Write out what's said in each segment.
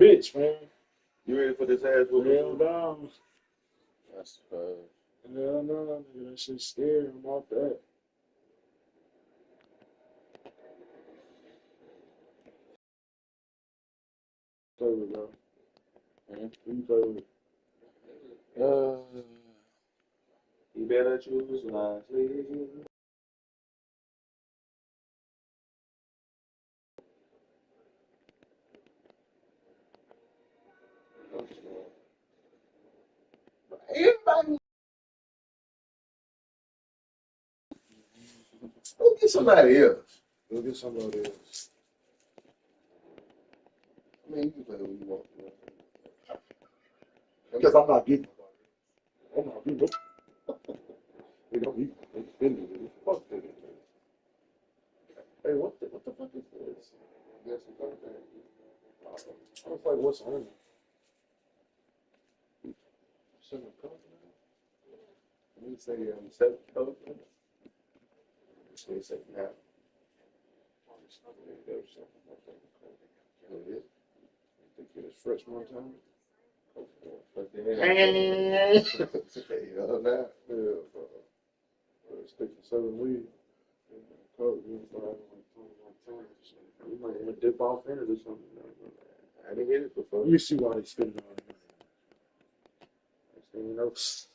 bitch, man. You ready for this ass whooping? Hell down. That's Hell no, nigga. That shit scary. I'm off that. Play with, bro. Who you play with? You better choose wisely. Everybody, go get somebody else. Go get somebody else. I mean, you can play who you want. Because I'm not getting nobody. I'm not getting nobody. They don't be offended. Fuck that. Hey, what the fuck is this? Yes, it's okay. I was like, what's on it? Seven Coke now? You say 7 Coke? They say now. There's something like that. It is. I think it was fresh one time. Hey, yo, now. Yeah, stick to 7 weed. Coke, we was like 21 times. We might want to dip off in it or something. I didn't get it before. Let me see why they spending all that money. You know, it's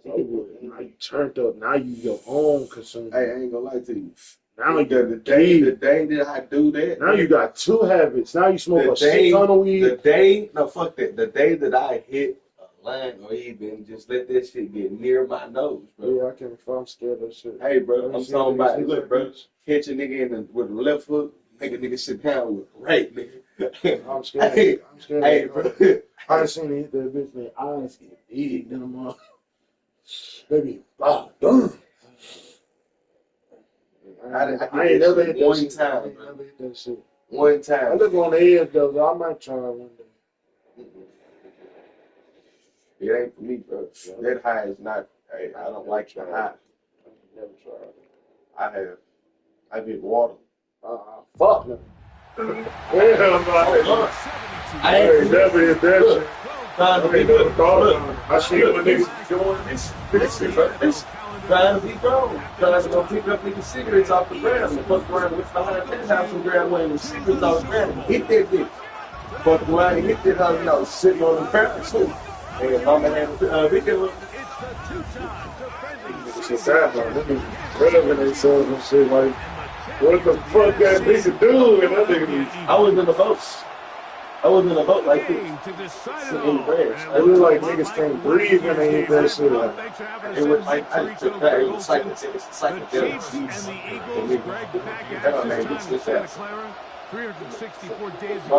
over with. Now you turned up. Now you your own consumer. Hey, I ain't gonna lie to you. Now the day that I do that. Now you got 2 habits. Now you smoke a shit ton of weed. The day that I hit a line or even just let that shit get near my nose, bro. Yeah, I can't. I'm scared of that shit. Hey, bro, I'm talking about. Look, bro, catch a nigga with the left hook, make a nigga sit down with right, nigga. I'm scared. Hey, I'm scared. Hey, bro. I seen it hit that bitch. Their eyes get big. Then I'm like, baby, done. I ain't never hit that shit. I ain't never hit that shit. One time. I look on the edge though. I might try one day. It ain't for me, bro. That high is not. Hey, I don't like the high. I never tried it. I have. I get water. Fuck no. I ain't never hit that shit. I ain't never thought about it. I see what niggas doing this. Trying to be grown. Trying to go pick up niggas' cigarettes off the ground. And fuck around with behind that house and grab one of the cigarettes off the ground and hit that bitch. Fuck around and hit that house and I was sitting on the ground too. And mama had a video. It's sad, man. They be relevant themselves and shit like, what the fuck that nigga do? And that nigga, I was in the boat. I was in a boat like this. In the grass. It look like niggas can't breathe when they hit that shit. It was like it was like it's like a devil. 364 days ago,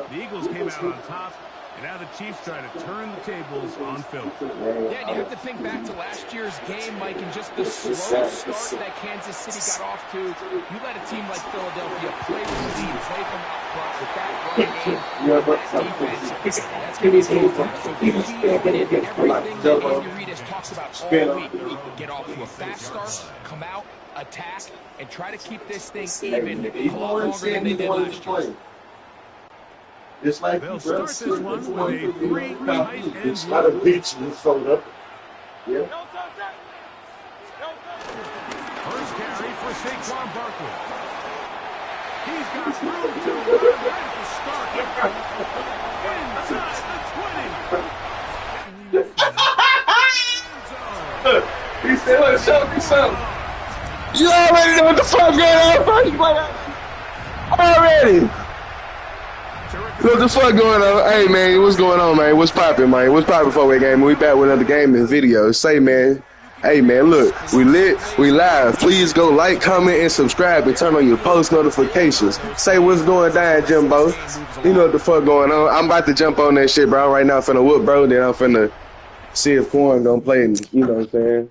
the Eagles came out on top, and now the Chiefs try to turn the tables on Philly. Yeah, and you have to think back to last year's game, Mike, and just the slow start that Kansas City got off to. You let a team like Philadelphia play with the lead, play from out front with that run game, that defense. That's going to be a game for everything that Andy Reid has talked about all week. Get off to a fast start, come out, attack, and try to keep this thing even a lot longer than they did last year. It's like they'll start this one with a 3 tight end. It's not a beach you fold up. Yeah. First carry for Saquon Barkley. He's got room to run right at the start. Inside the 20. He said, "Let's show me something." You already know what the fuck going on, first player. Already. What the fuck going on? Hey, man, what's going on, man? What's poppin', man? What's poppin' for we game? We back with another game and video. Say, man. Hey, man, look. We lit. We live. Please go like, comment, and subscribe, and turn on your post notifications. Say what's going down, Jimbo. You know what the fuck going on. I'm about to jump on that shit, bro. Right now, I'm finna whoop, bro. Then I'm finna see if Corn gonna play me. You know what I'm saying?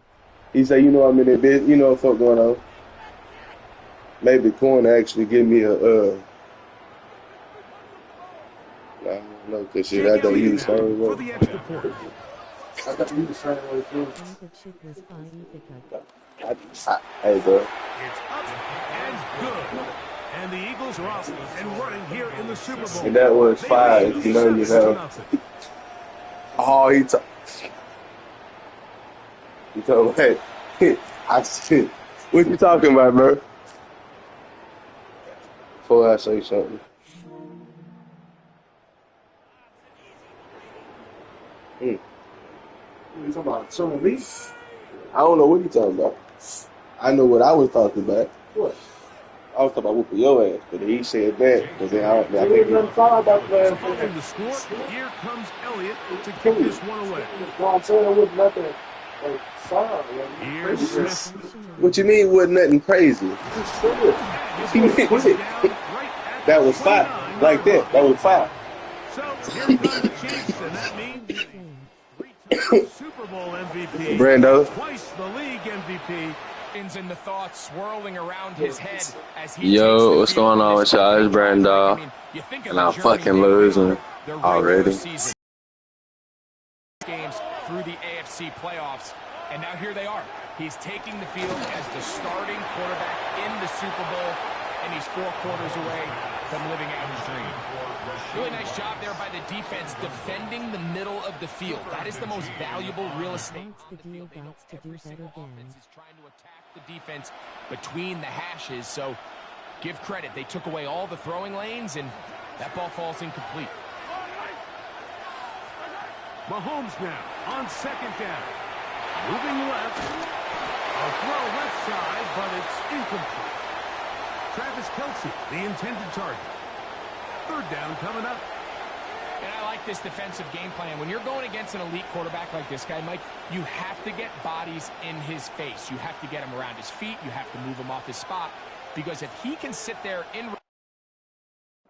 He say, you know I'm in that bitch. You know what the fuck going on. Maybe Corn actually give me a, I don't know, because shit, I don't use phone. For the extra point. I got to use the same way too. Hey, bro. It's up and good. And the Eagles are off and running here in the Super Bowl. And that was 5. You know, you know. Oh, he told me, hey, I said, what you talking about, bro? Before I say something. You talking about some of me? I don't know what you talking about. I know what I was talking about. What? I was talking about whooping your ass, but he said that. But then I think about the Following the score, here comes Elliott to kick this one away. I'm saying it was nothing like sorry. Here's Smith. what you mean wasn't nothing crazy? That was 5. Like that. That was 5. So here comes the Chiefs, and that means three-time Super Bowl MVP. Brando. Twice the league MVP. And the thoughts swirling around his head as he Yo, what's going on with y'all? It's Brando, and I'm fucking losing already. Games through the AFC playoffs, and now here they are. He's taking the field as the starting quarterback in the Super Bowl, and he's 4 quarters away from living out his dream. Really nice job there by the defense defending the middle of the field. That is the most valuable real estate on the field. They know every single offense is trying to attack the defense between the hashes, so give credit. They took away all the throwing lanes, and that ball falls incomplete. Mahomes now on 2nd down. Moving left. A throw left side, but it's incomplete. Travis Kelce, the intended target. 3rd down coming up. And I like this defensive game plan. When you're going against an elite quarterback like this guy, Mike, you have to get bodies in his face. You have to get him around his feet. You have to move him off his spot. Because if he can sit there in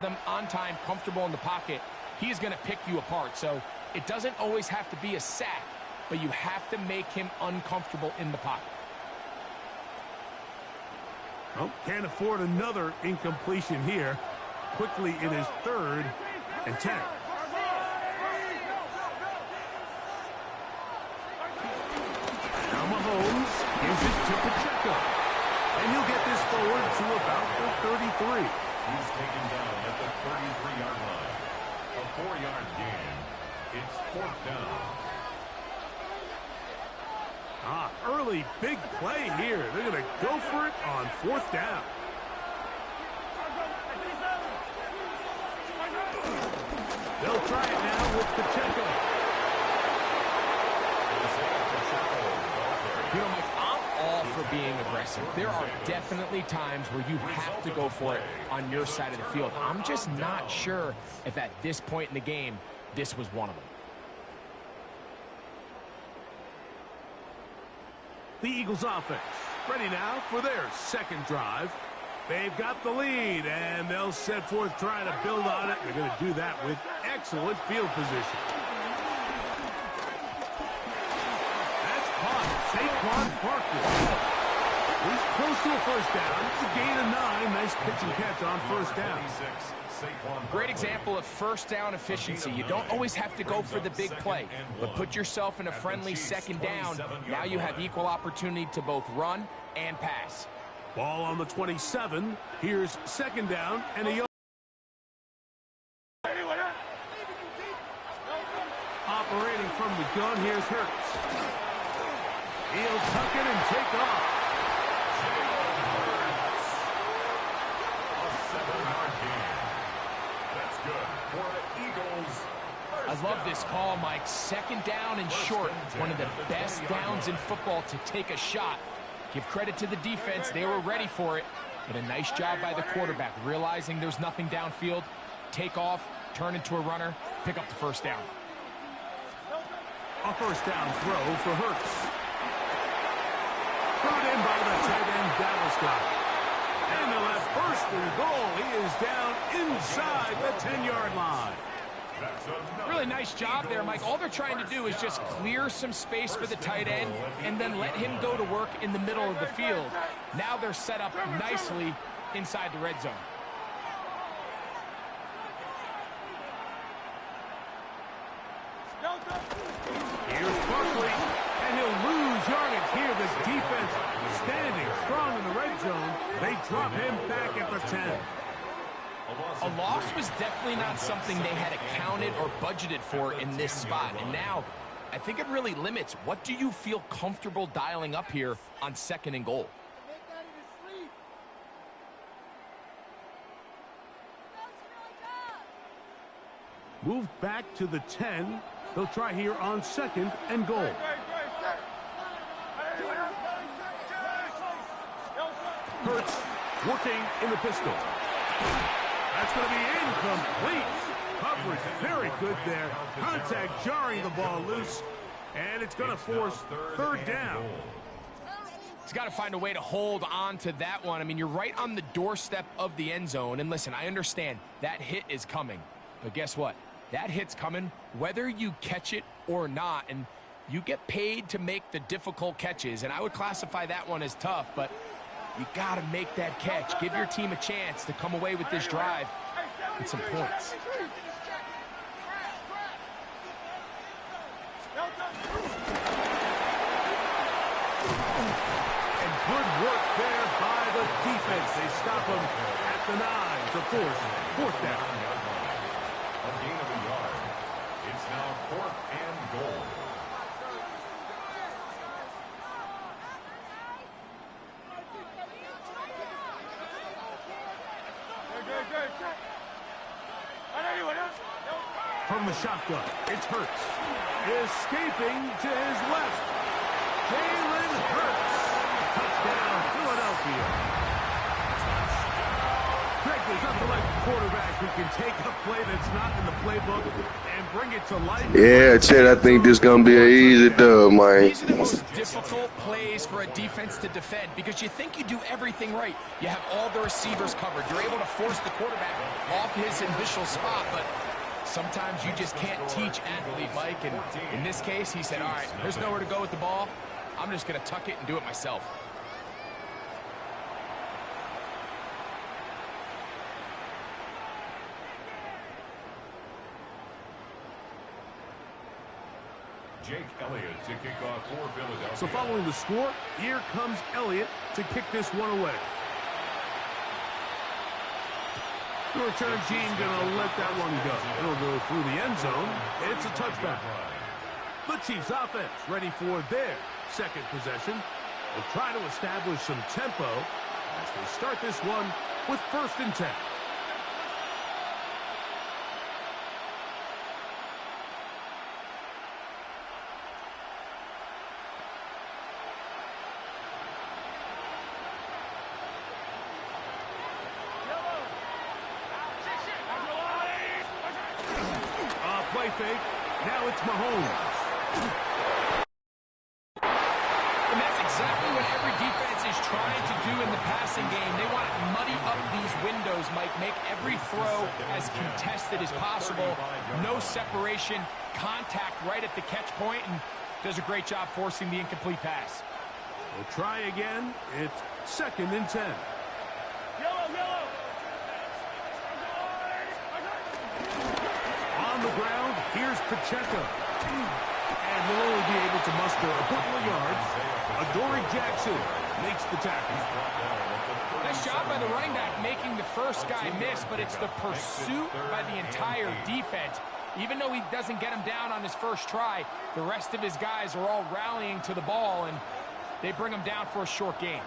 them on time, comfortable in the pocket, he's going to pick you apart. So it doesn't always have to be a sack, but you have to make him uncomfortable in the pocket. Oh, can't afford another incompletion here. Quickly in his 3rd and 10. Now Mahomes gives it to Pacheco. And he'll get this forward to about the 33. He's taken down at the 33-yard line. A 4-yard gain. It's 4th down. Early big play here. They're going to go for it on 4th down. They'll try it now with Pacheco. You know, Mike, I'm all for being aggressive. There are definitely times where you have to go for it on your side of the field. I'm just not sure if at this point in the game, this was one of them. The Eagles offense ready now for their 2nd drive. They've got the lead, and they'll set forth trying to build on it. They're going to do that with excellent field position. That's caught. Saquon Barkley. He's close to a 1st down. It's a gain of 9. Nice pitch and catch on 1st down. Great example of 1st down efficiency. You don't always have to go for the big play, but put yourself in a friendly 2nd down. Now you have equal opportunity to both run and pass. Ball on the 27. Here's 2nd down and a operating from the gun. Here's Hurts. He'll tuck it and take off. A 7-yard gain. That's good for the Eagles. I love this call, Mike. 2nd down and short. One of the best downs in football to take a shot. Give credit to the defense. They were ready for it. But a nice job by the quarterback, realizing there's nothing downfield. Take off, turn into a runner, pick up the 1st down. A 1st down throw for Hurts. Brought in by the tight end, Dallas Goedert. And they'll have 1st and goal. He is down inside the 10-yard line. Really nice job there, Mike. All they're trying to do is just clear some space for the tight end and then let him go to work in the middle of the field. Now they're set up nicely inside the red zone. Here's Barkley, and he'll lose yardage Here the defense standing strong in the red zone. They drop him back at the 10. A loss was definitely not something they had accounted or budgeted for in this spot. And now, I think it really limits. What do you feel comfortable dialing up here on 2nd and goal? Moved back to the 10. They'll try here on 2nd and goal. Hurts working in the pistol. That's going to be incomplete. Coverage very good there. Contact jarring the ball loose. And it's going to force 3rd down. He's got to find a way to hold on to that one. I mean, you're right on the doorstep of the end zone. And listen, I understand that hit is coming. But guess what? That hit's coming whether you catch it or not. And you get paid to make the difficult catches. And I would classify that one as tough, but you got to make that catch. Give your team a chance to come away with this drive with some points. And good work there by the defense. They stop him at the 9 to force 4th down. A gain of a yard. It's now 4th and goal. From the shotgun, it's Hurts. Escaping to his left. Jalen Hurts. Touchdown, Philadelphia. Greg, there's nothing like a quarterback who can take a play that's not in the playbook and bring it to life. Yeah, Chet, I think this going to be an easy dub, man. These are the most difficult plays for a defense to defend because you think you do everything right. You have all the receivers covered. You're able to force the quarterback off his initial spot, but sometimes you just can't teach athlete, Mike. And in this case, he said, all right, there's nowhere to go with the ball. I'm just going to tuck it and do it myself. Jake Elliott to kick off for Philadelphia. So following the score, here comes Elliott to kick this one away. The return team going to let that one go. It'll go through the end zone. It's a touchback. The Chiefs offense ready for their 2nd possession. They'll try to establish some tempo as they start this one with 1st and 10. Play fake. Now it's Mahomes. And that's exactly what every defense is trying to do in the passing game. They want to muddy up these windows, Mike. Make every throw as contested as possible. No separation. Contact right at the catch point, and does a great job forcing the incomplete pass. We'll try again. It's 2nd and 10. On the ground, here's Pacheco. And he'll only be able to muster a couple of yards. Adoree Jackson makes the tackle. Nice job by the running back making the first guy miss, but it's the pursuit by the entire defense. Even though he doesn't get him down on his first try, the rest of his guys are all rallying to the ball, and they bring him down for a short gain.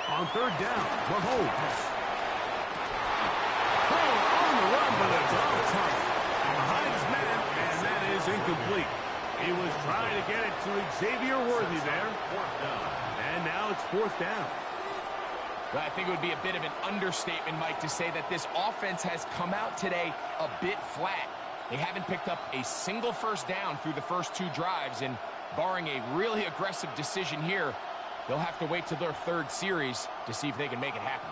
On 3rd down, Mahomes. On the run, but it's off target. Behind his man, and that is incomplete. He was trying to get it to Xavier Worthy there. And now it's 4th down. Well, I think it would be a bit of an understatement, Mike, to say that this offense has come out today a bit flat. They haven't picked up a single 1st down through the first 2 drives, and barring a really aggressive decision here, they'll have to wait till their 3rd series to see if they can make it happen.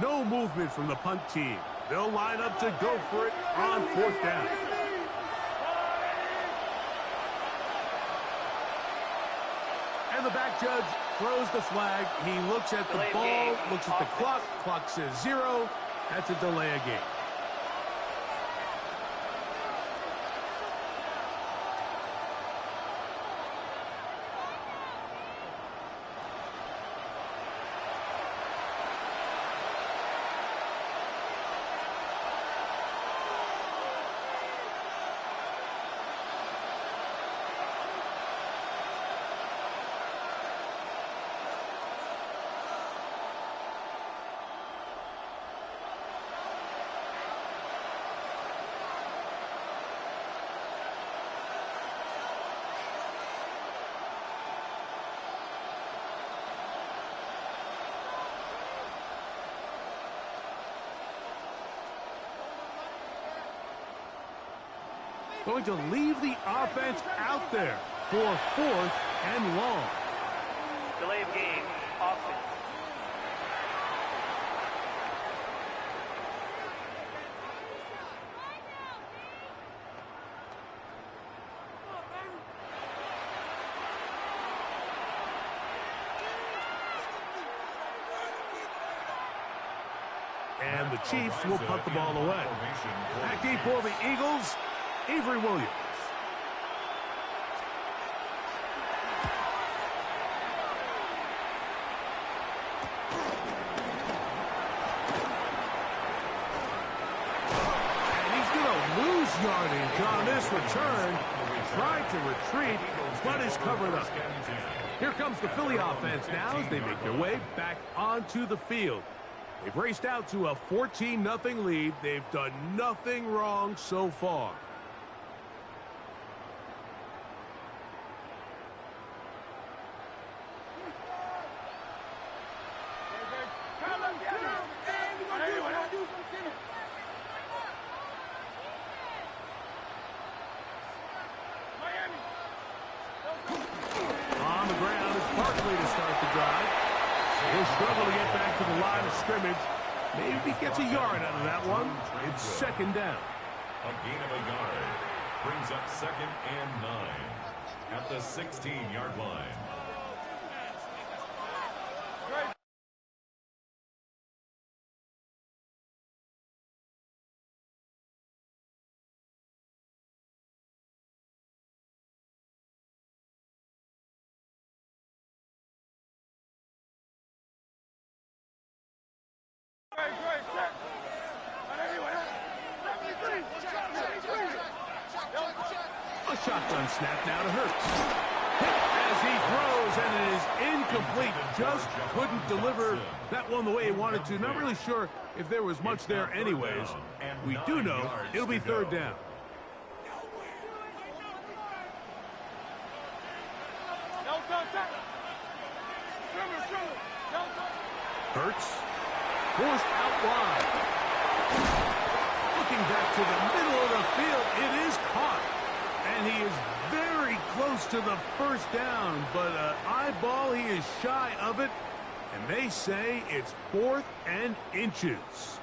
No movement from the punt team. They'll line up to go for it on 4th down. And the back judge throws the flag. He looks at the ball, looks at the clock. Clock says 0. That's a delay of game. going to leave the offense out there for 4th and long. Delay of game, offense. And the Chiefs will punt the ball away. Back deep for the Eagles, Avery Williams. And he's going to lose yardage on this return. Tried to retreat, but is covered up. Here comes the Philly offense now as they make their way back onto the field. They've raced out to a 14-0 lead. They've done nothing wrong so far. On the ground, it's Barkley to start the drive. He'll struggle to get back to the line of scrimmage. Maybe he gets a yard out of that one. It's 2nd down. A gain of a yard brings up 2nd and 9 at the 16-yard line. A shotgun snap now to Hurts. Hit as he throws, and it is incomplete. Just couldn't deliver that one the way he wanted to. Not really sure if there was much there anyways. We do know it'll be 3rd down. Hurts forced out wide. Looking back to the middle of the field, it is caught. And he is very close to the 1st down, but eyeball, he is shy of it. And they say it's 4th and inches.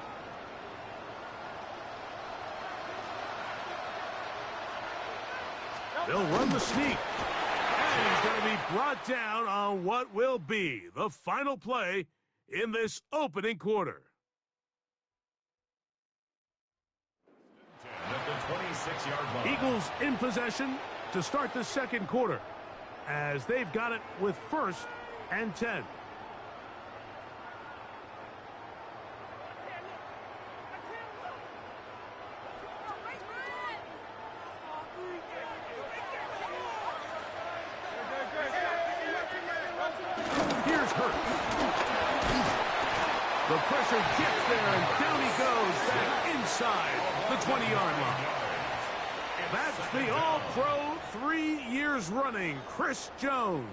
They'll run the sneak. And he's going to be brought down on what will be the final play in this opening quarter. At the 26-yard line. Eagles in possession to start the 2nd quarter as they've got it with 1st and 10. Here's Hurts. The pressure gets there, and down he goes back inside the 20-yard line. That's the All-Pro 3 years running, Chris Jones.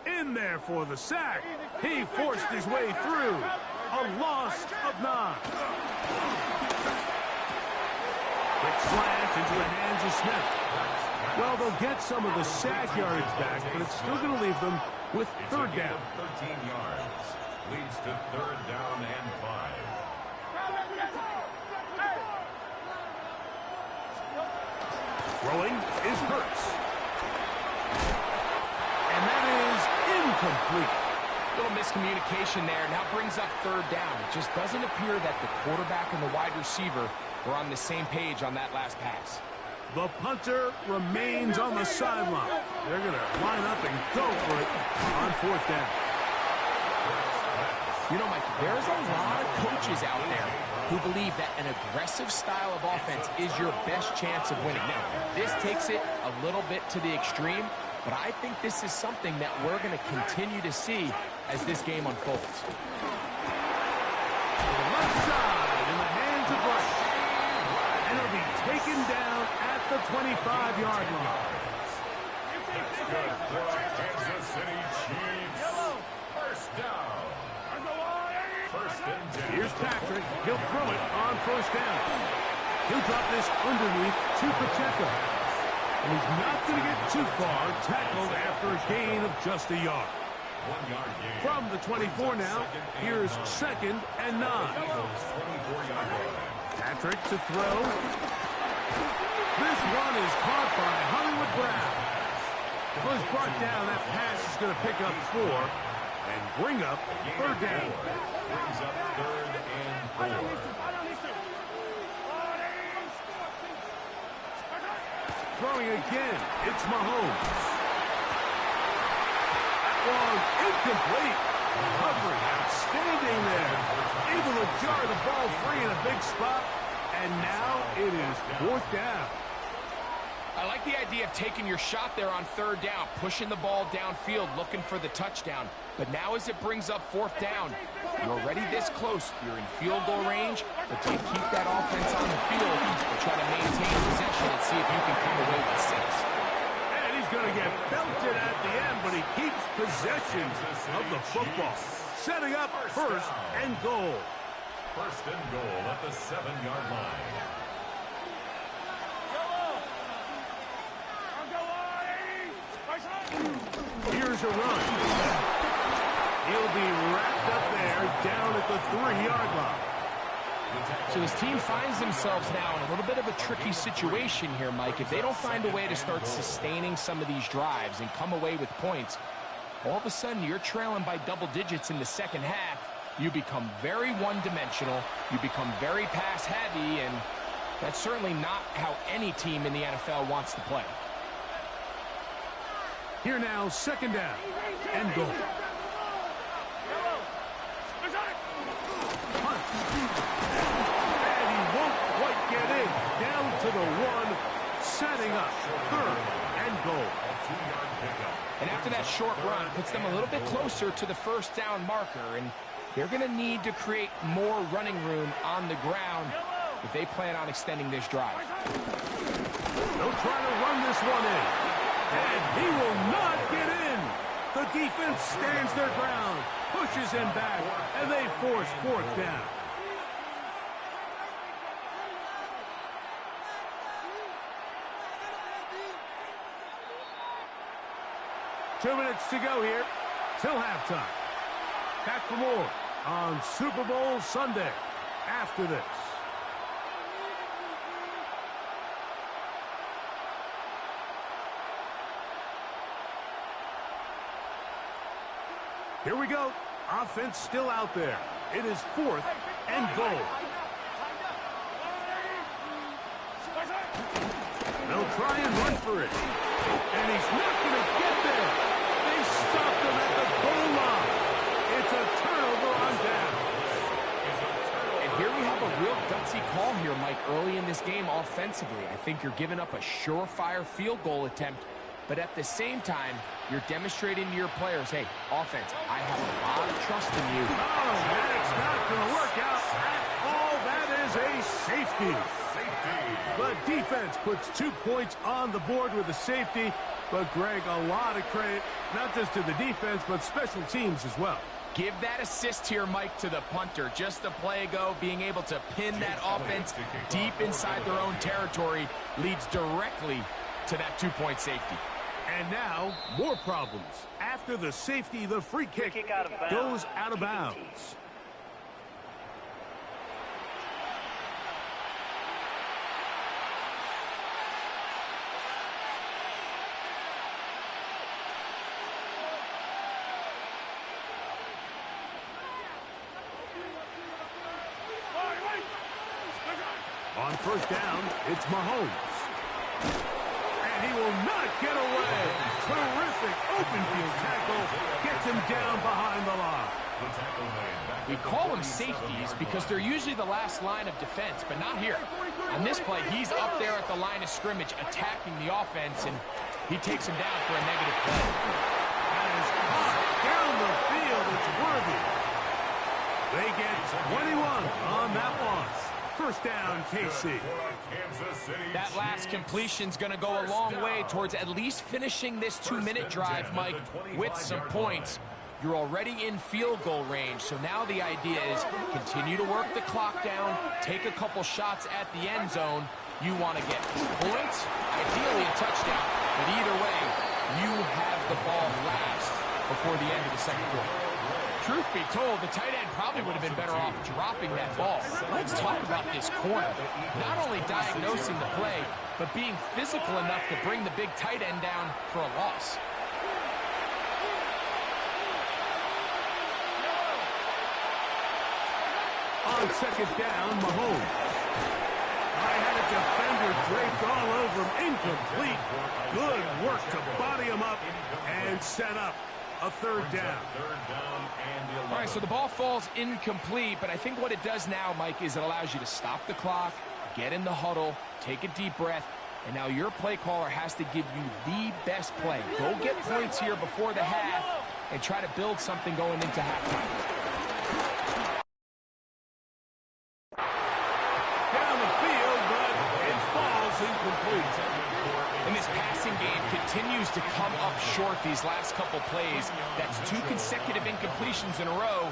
In there for the sack. He forced his way through. A loss of 9. Quick slant into the hands of Smith. Well, they'll get some of the sack yardage back, but it's still going to leave them with 3rd down. 13 yards. Leads to 3rd down and 5. Throwing is Hurts. And that is incomplete. Little miscommunication there. Now brings up 3rd down. It just doesn't appear that the quarterback and the wide receiver were on the same page on that last pass. The punter remains on the sideline. They're going to line up and go for it on 4th down. You know, Mike, there's a lot of coaches out there who believe that an aggressive style of offense is your best chance of winning. Now, this takes it a little bit to the extreme, but I think this is something that we're going to continue to see as this game unfolds. Left side in the hands of Rush. And it'll be taken down at the 25-yard line. Good for Kansas City Chiefs. 1st down. 1st and 10. Here's Patrick. He'll throw it on 1st down. He'll drop this underneath to Pacheco. And he's not going to get too far, tackled after a gain of just a yard. 1 yard gain. From the 24 now, here's 2nd and 9. Patrick to throw. This one is caught by Hollywood Brown. Was brought down. That pass is going to pick up 4 and bring up 3rd down. Brings up 3rd and 4. Throwing again, it's Mahomes. That one incomplete. Recovery outstanding there. Able to jar the ball free in a big spot. And now it is 4th down. I like the idea of taking your shot there on 3rd down, pushing the ball downfield, looking for the touchdown. But now as it brings up 4th down, you're already this close. You're in field goal range, but do you keep that offense on the field or try to maintain possession and see if you can come away with 6? And he's going to get belted at the end, but he keeps possession of the football. Setting up 1st and goal. 1st and goal at the 7-yard line. Here's a run. He'll be wrapped up there down at the 3-yard line. So his team finds themselves now in a little bit of a tricky situation here, Mike. If they don't find a way to start sustaining some of these drives and come away with points, all of a sudden you're trailing by double digits in the 2nd half. You become very one-dimensional. You become very pass-heavy, and that's certainly not how any team in the NFL wants to play. Here now, 2nd down and goal. Punt. And he won't quite get in. Down to the 1, setting up 3rd and goal. And after that short run, puts them a little bit closer to the 1st down marker, and they're going to need to create more running room on the ground if they plan on extending this drive. They'll try to run this one in. And he will not get in. The defense stands their ground, pushes him back, and they force 4th down. Two minutes to go here till halftime. Back for more on Super Bowl Sunday after this. Here we go. Offense still out there. It is 4th and goal. They'll try and run for it. And he's not going to get there. They stopped him at the goal line. It's a turnover on down. And here we have a real gutsy call here, Mike, early in this game offensively. I think you're giving up a surefire field goal attempt. But at the same time, you're demonstrating to your players, hey, offense, I have a lot of trust in you. Oh, that's not going to work out at all. That is a safety. The defense puts 2 points on the board with a safety. But, Greg, a lot of credit, not just to the defense, but special teams as well. Give that assist here, Mike, to the punter. Just a play ago, being able to pin that offense deep inside their own territory leads directly to that 2-point safety. And now, more problems. After the safety, the free kick goes out of bounds. On 1st down, it's Mahomes. And he will not get away. Terrific open field tackle. Gets him down behind the line. We call them safeties because they're usually the last line of defense, but not here. On this play, he's up there at the line of scrimmage attacking the offense, and he takes him down for a negative play. That is hot down the field. It's worthy. They get 21 on that one. 1st down, KC. That last completion's going to go a long way towards at least finishing this 2-minute drive, Mike, with some points. You're already in field goal range, so now the idea is continue to work the clock down, take a couple shots at the end zone. You want to get points, ideally a touchdown, but either way, you have the ball last before the end of the second quarter. Truth be told, the tight end probably would have been better off dropping that ball. Let's talk about this corner. Not only diagnosing the play, but being physical enough to bring the big tight end down for a loss. On second down, Mahomes. I had a defender draped all over him. Incomplete. Good work to body him up and set up a third down. All right, so the ball falls incomplete, but I think what it does now, Mike, is it allows you to stop the clock, get in the huddle, take a deep breath, and now your play caller has to give you the best play. Go get points here before the half and try to build something going into halftime. And this passing game continues to come up short these last couple plays. That's 2 consecutive incompletions in a row.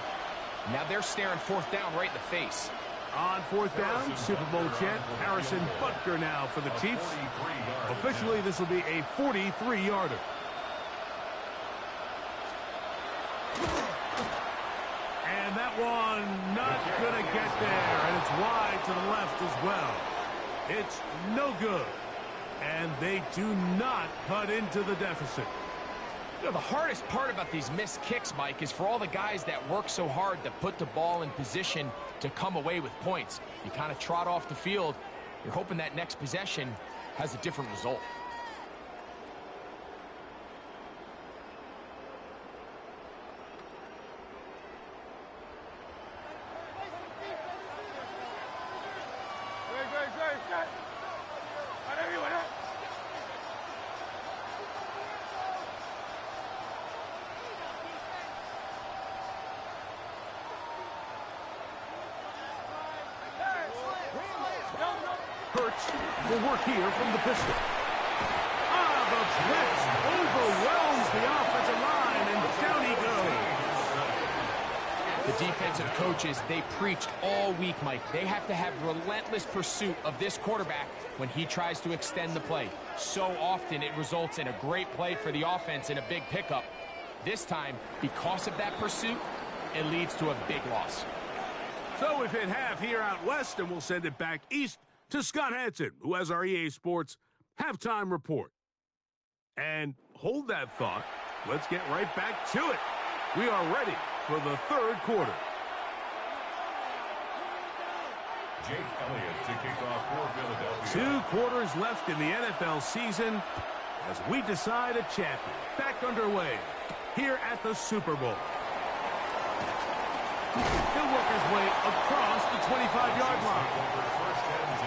Now they're staring fourth down right in the face. On fourth down, Super Bowl champ Harrison Butker now for the Chiefs. Officially, this will be a 43-yarder. And that one not going to get there, and it's wide to the left as well. It's no good. And they do not cut into the deficit. You know, the hardest part about these missed kicks, Mike, is for all the guys that work so hard to put the ball in position to come away with points. You kind of trot off the field. You're hoping that next possession has a different result. Hurts will work here from the pistol. The blitz overwhelms the offensive line, and down he goes. The defensive coaches, they preached all week, Mike. They have to have relentless pursuit of this quarterback when he tries to extend the play. So often it results in a great play for the offense and a big pickup. This time, because of that pursuit, it leads to a big loss. So we've hit half here out west, and we'll send it back east to Scott Hanson, who has our EA Sports halftime report. And hold that thought. Let's get right back to it. We are ready for the third quarter. Jake Elliott to kick off for Philadelphia. 2 quarters left in the NFL season as we decide a champion. Back underway here at the Super Bowl. He'll work his way across the 25-yard line.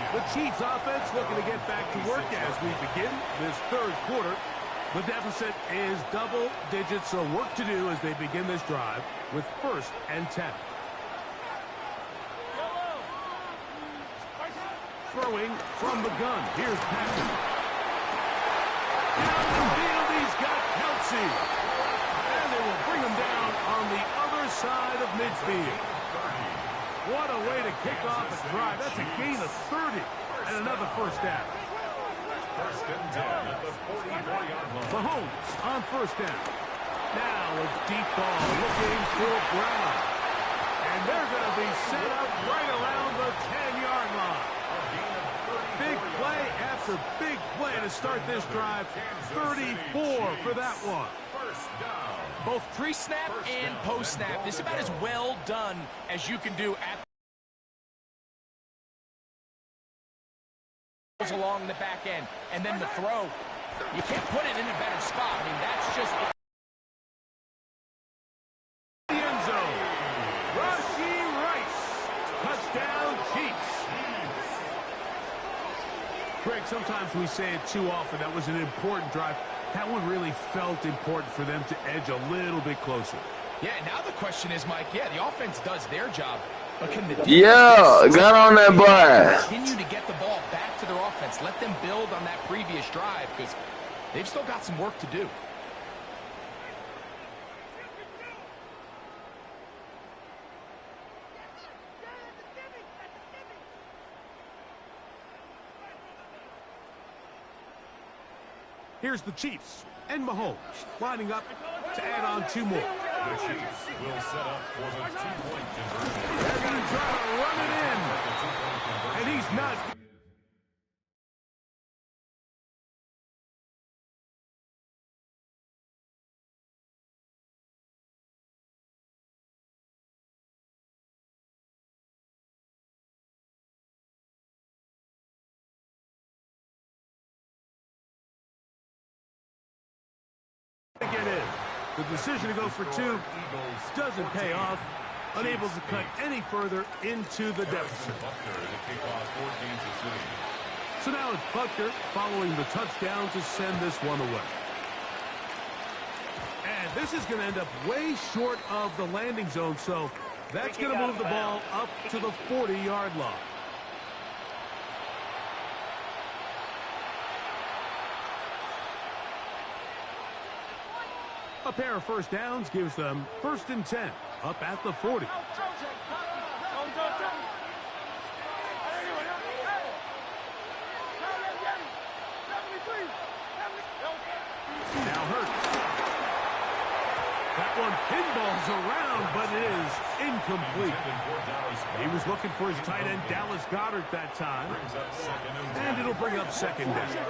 The Chiefs offense looking to get back to work as we begin this third quarter. The deficit is double digits, so work to do as they begin this drive with 1st and 10. Throwing from the gun. Here's Patrick. Down the field, he's got Kelsey. And they will bring him down on the other side of midfield. What a way to kick off a drive. That's a gain of 30 and another 1st down. 1st and 10 at the 44-yard line. Mahomes on 1st down. Now a deep ball looking for Brown. And they're going to be set up right around the 10-yard line. Big play after big play to start this drive. 34 for that one. Both pre-snap and post-snap. This is about as well done as you can do at along the back end. And then the throw, you can't put it in a better spot. I mean, that's just the end zone. Rashee Rice. Touchdown, Chiefs. Greg, sometimes we say it too often. That was an important drive. That one really felt important for them to edge a little bit closer. Yeah, now the question is, Mike, the offense does their job, but can the defense got on that boy. continue to get the ball back to their offense? Let them build on that previous drive because they've still got some work to do. Here's the Chiefs and Mahomes lining up to add on 2 more. The Chiefs will set up for the two-point conversion. They're going to try to run it in. And he's not. Get in. The decision to go for 2 doesn't pay off. Unable to cut any further into the deficit. So now it's Butker following the touchdown to send this one away. And this is going to end up way short of the landing zone, so that's going to move the ball up to the 40-yard line. A pair of first downs gives them 1st and 10, up at the 40. Now Hurts. That one pinballs around, but it is incomplete. He was looking for his tight end, Dallas Goedert, that time. And it'll bring up 2nd down.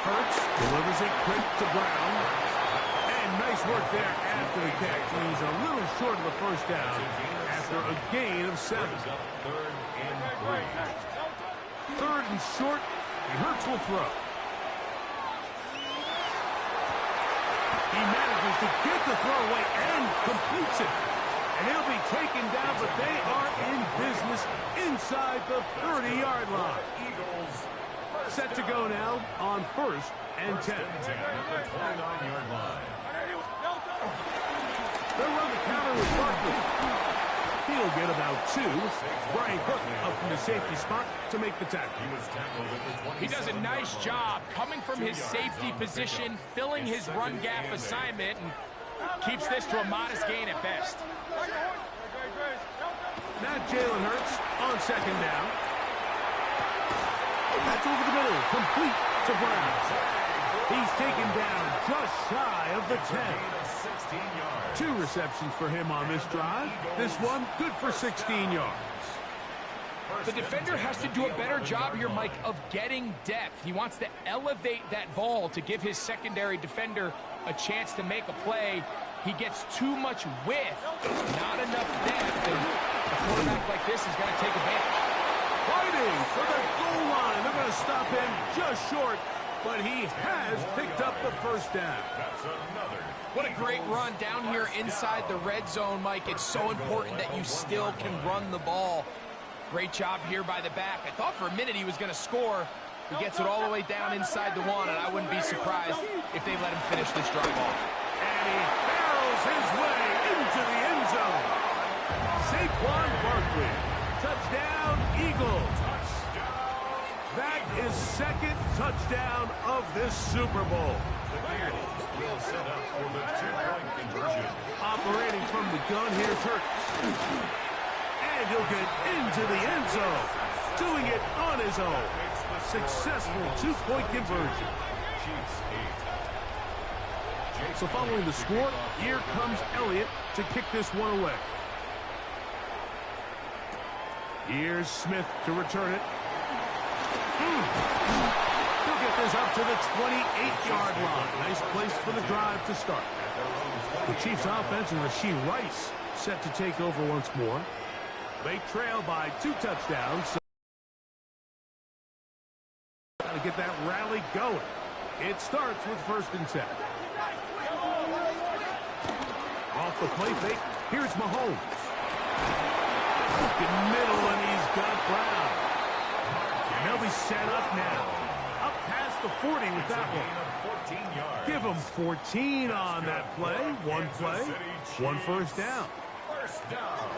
Hurts delivers it quick to Brown. And nice work there after the catch. He's a little short of the 1st down after a gain of 7. 3rd and short, and Hurts will throw. He manages to get the throw away and completes it. And he'll be taken down, but they are in business inside the 30-yard line. Eagles set to go now on 1st and 10. At the 29-yard line. They'll run the counter with Barkley. He'll get about 2. Brian Cook up from the safety spot to make the tackle. He does a nice job coming from his safety position, filling his run gap assignment, and keeps this to a modest gain at best. Now Jalen Hurts on 2nd down. That's over the middle, complete to Brown. He's taken down just shy of the 10. 2 receptions for him on this drive. This one good for 16 yards. The defender has to do a better job here, Mike, of getting depth. He wants to elevate that ball to give his secondary defender a chance to make a play. He gets too much width, not enough depth, and a quarterback like this is going to take advantage. Fighting for the goal line. They're going to stop him just short, but he has picked up the 1st down. What a great run down here inside the red zone, Mike. It's so important that you still can run the ball. Great job here by the back. I thought for a minute he was going to score. He gets it all the way down inside the 1, and I wouldn't be surprised if they let him finish this drive off. And he barrels his way into the end zone. Saquon Barkley. Touchdown, Eagles. That is 2nd touchdown of this Super Bowl. Will set up for the two-point conversion. Operating from the gun, here's Hurts. And he'll get into the end zone. Doing it on his own. Successful 2-point conversion. So following the score, here comes Elliott to kick this one away. Here's Smith to return it. He'll get this up to the 28-yard line. Nice place for the drive to start. The Chiefs offense and Rashee Rice set to take over once more. They trail by 2 touchdowns. So got to get that rally going. It starts with 1st and 10. Off the play fake, here's Mahomes. Open middle, and he's got Brown. And they'll be set up now. Up past the 40 with that one. Give him 14 on that play. 1 play, 1 first down. First down.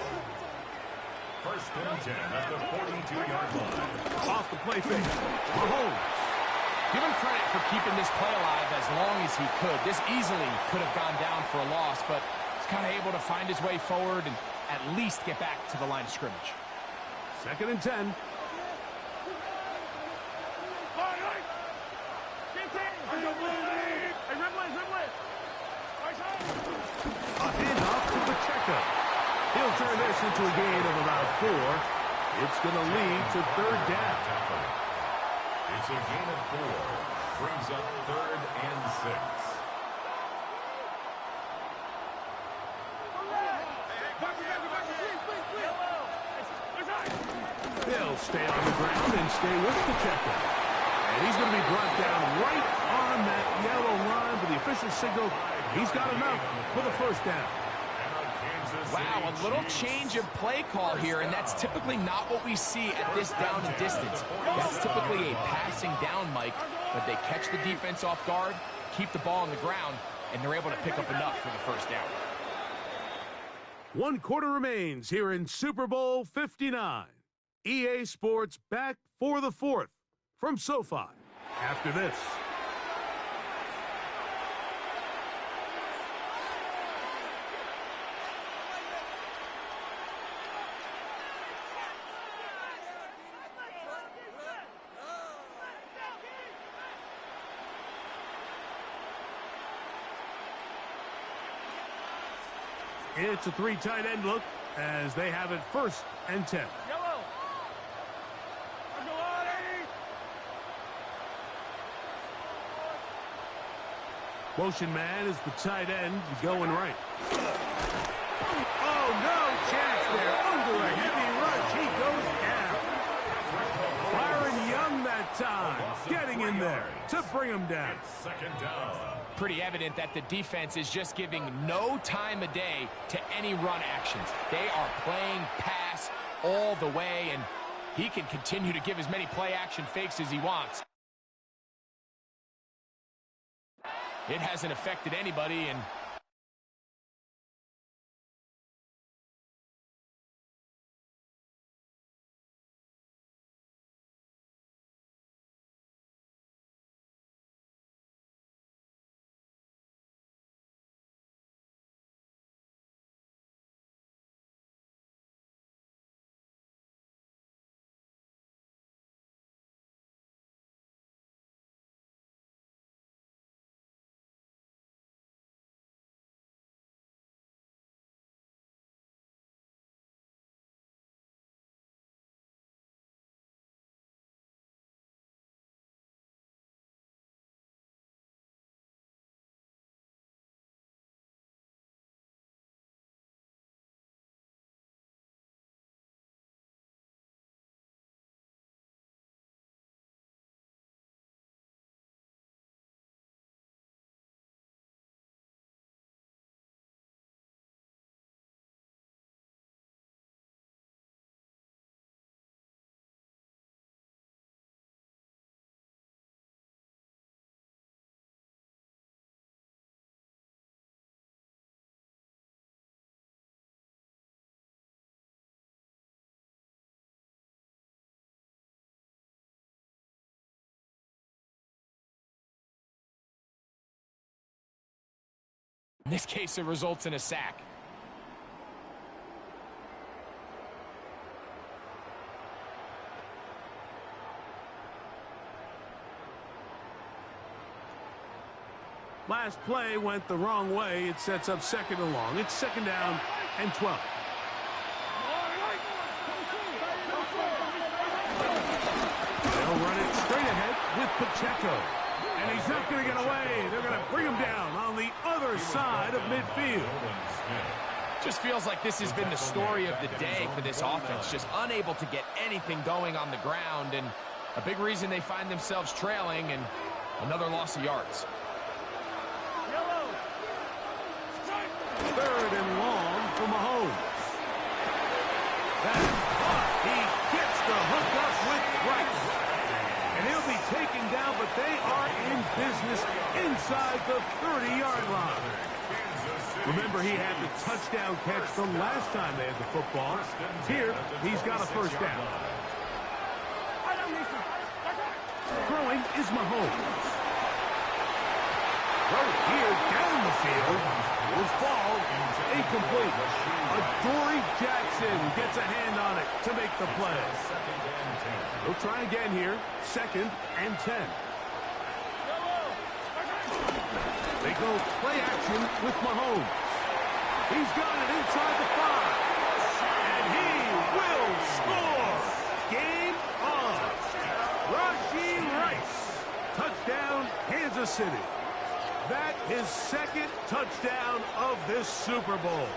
1st and 10 at the 42-yard line. Off the play fake, Mahomes. Give him credit for keeping this play alive as long as he could. This easily could have gone down for a loss, but he's kind of able to find his way forward and at least get back to the line of scrimmage. Second and 10. A handoff to Pacheco. He'll turn this into a gain of about 4. It's going to lead to third down. It's a gain of 4. Brings up 3rd and 6. They'll stay on the ground and stay with Pacheco. And he's going to be brought down right on that yellow line, but the official signal he's got enough for the first down. Wow, a little change of play call here, and that's typically not what we see at this down and distance. That's typically a passing down, Mike, but they catch the defense off guard, keep the ball on the ground, and they're able to pick up enough for the first down. 1 quarter remains here in Super Bowl 59. EA Sports back for the 4th from SoFi after this. It's a 3 tight end look as they have it 1st and 10. Motion man is the tight end going right. Oh, no chance there. Under a heavy rush, he goes down. Byron Young that time, getting in there to bring him down. Second down. Pretty evident that the defense is just giving no time of day to any run actions. They are playing pass all the way, and he can continue to give as many play action fakes as he wants. It hasn't affected anybody, and in this case, it results in a sack. Last play went the wrong way. It sets up 2nd and long. It's 2nd down and 12. They'll run it straight ahead with Pacheco. And he's not going to get away. They're going to bring him down on the other side of midfield. Just feels like this has been the story of the day for this offense. Just unable to get anything going on the ground. And a big reason they find themselves trailing, and another loss of yards. 3rd and long for Mahomes. That's caught. He gets the hook up with Rice. And he'll be taken down, but they are in business inside the 30-yard line. Remember, he had the touchdown catch the last time they had the football. Here, he's got a 1st down. Throwing is Mahomes. throw here down the field will fall incomplete. Adoree Jackson gets a hand on it to make the play. We'll try again here. 2nd and 10. They go play action with Mahomes. He's got it inside the 5. And he will score. Game on. Rashee Rice. Touchdown, Kansas City. That is 2nd touchdown of this Super Bowl.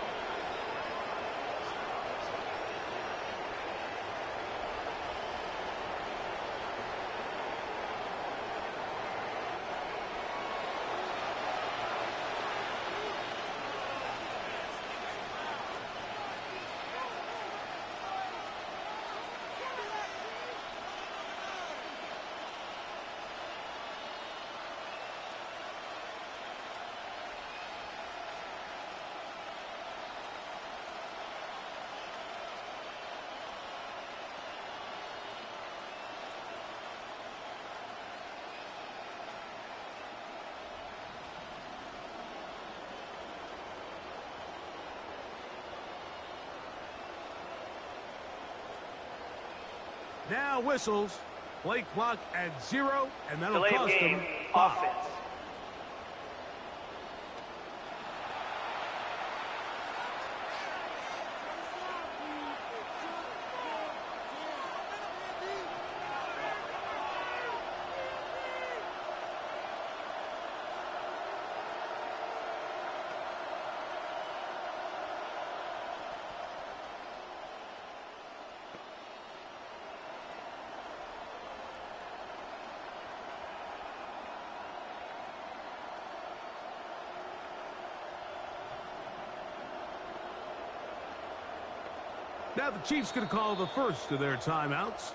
Now whistles. Play clock at 0, and that'll Delay of cost game. them 5. Offense. Now the Chiefs going to call the first of their timeouts.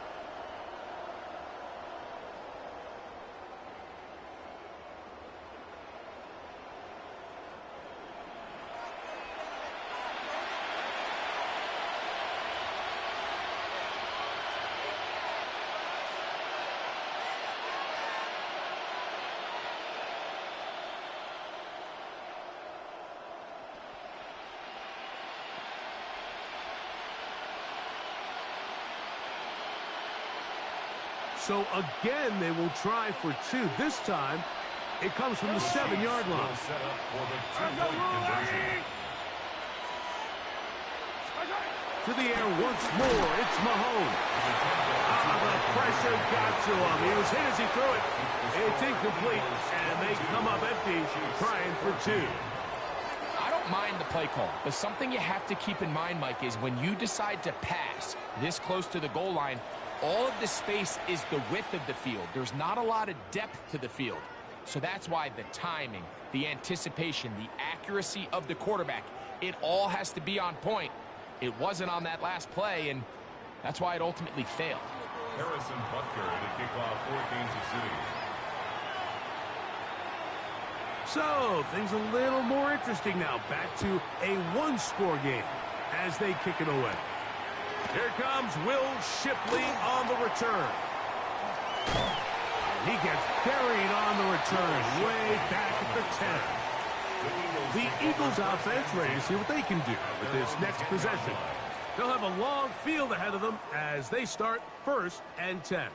So again, they will try for 2. This time, it comes from the 7-yard line. Set up for the two-point conversion. To the air once more, it's Mahomes. The pressure got to him. He was hit as he threw it. It's incomplete, and they come up empty, trying for 2. I don't mind the play call, but something you have to keep in mind, Mike, is when you decide to pass this close to the goal line, all of the space is the width of the field. There's not a lot of depth to the field. So that's why the timing, the anticipation, the accuracy of the quarterback, it all has to be on point. It wasn't on that last play, and that's why it ultimately failed. Harrison Butker to kick off for Kansas City. So, things a little more interesting now. Back to a one-score game as they kick it away. Here comes Will Shipley on the return. He gets buried on the return way back at the 10. The Eagles offense ready to see what they can do with this next possession. They'll have a long field ahead of them as they start 1st and 10.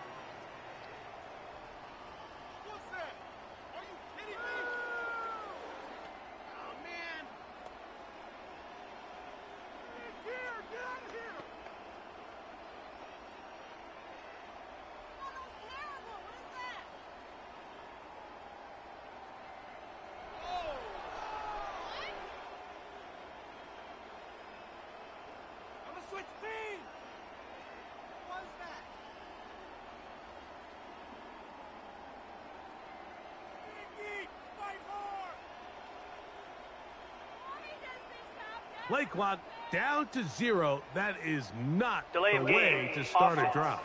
Play clock down to 0. That is not the way to start a drive.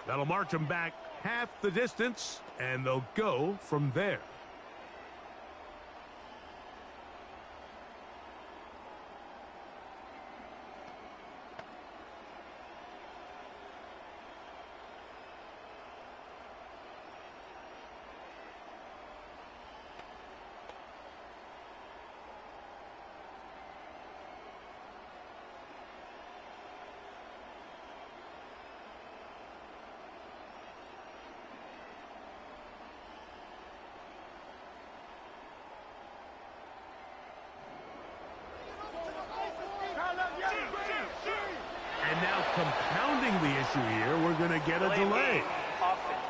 That'll march them back half the distance, and they'll go from there. And now compounding the issue here, we're going to get a delay. Offense.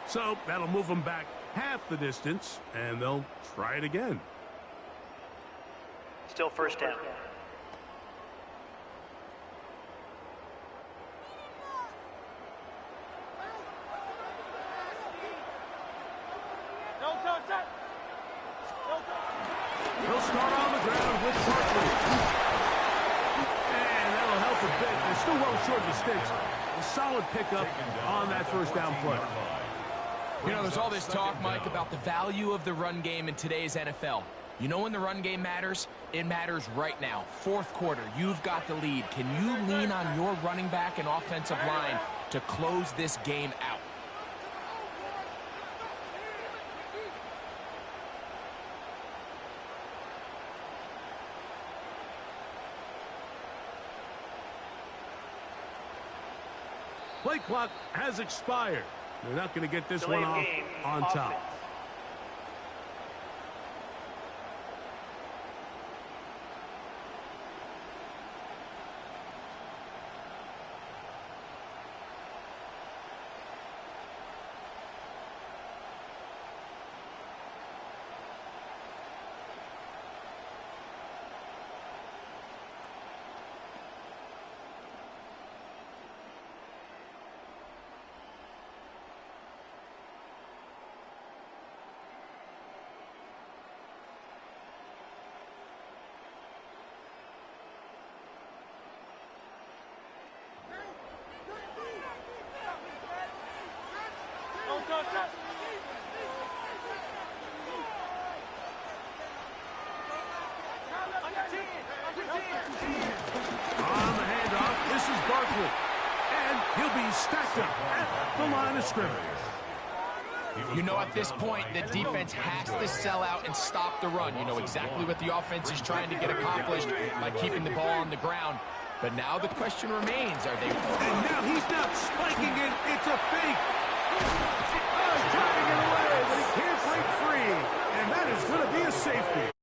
So that'll move them back half the distance, and they'll try it again. Still first down. He'll start on the ground with Barkley. And that'll help a bit. They're still well short of the sticks. A solid pickup on that first down play. You know, there's all this talk, Mike, about the value of the run game in today's NFL. You know when the run game matters? It matters right now. Fourth quarter, you've got the lead. Can you lean on your running back and offensive line to close this game out? Play clock has expired. They're not going to get this Delay one off game, on top. offense. On the handoff, this is Barkley. And he'll be stacked up at the line of scrimmage. You know, at this point, the defense has to sell out and stop the run. You know exactly what the offense is trying to get accomplished by keeping the ball on the ground. But now the question remains, are they... And now he's not spiking it. It's a fake. Oh, he's trying to get away, but he can't break free. And that is going to be a safety.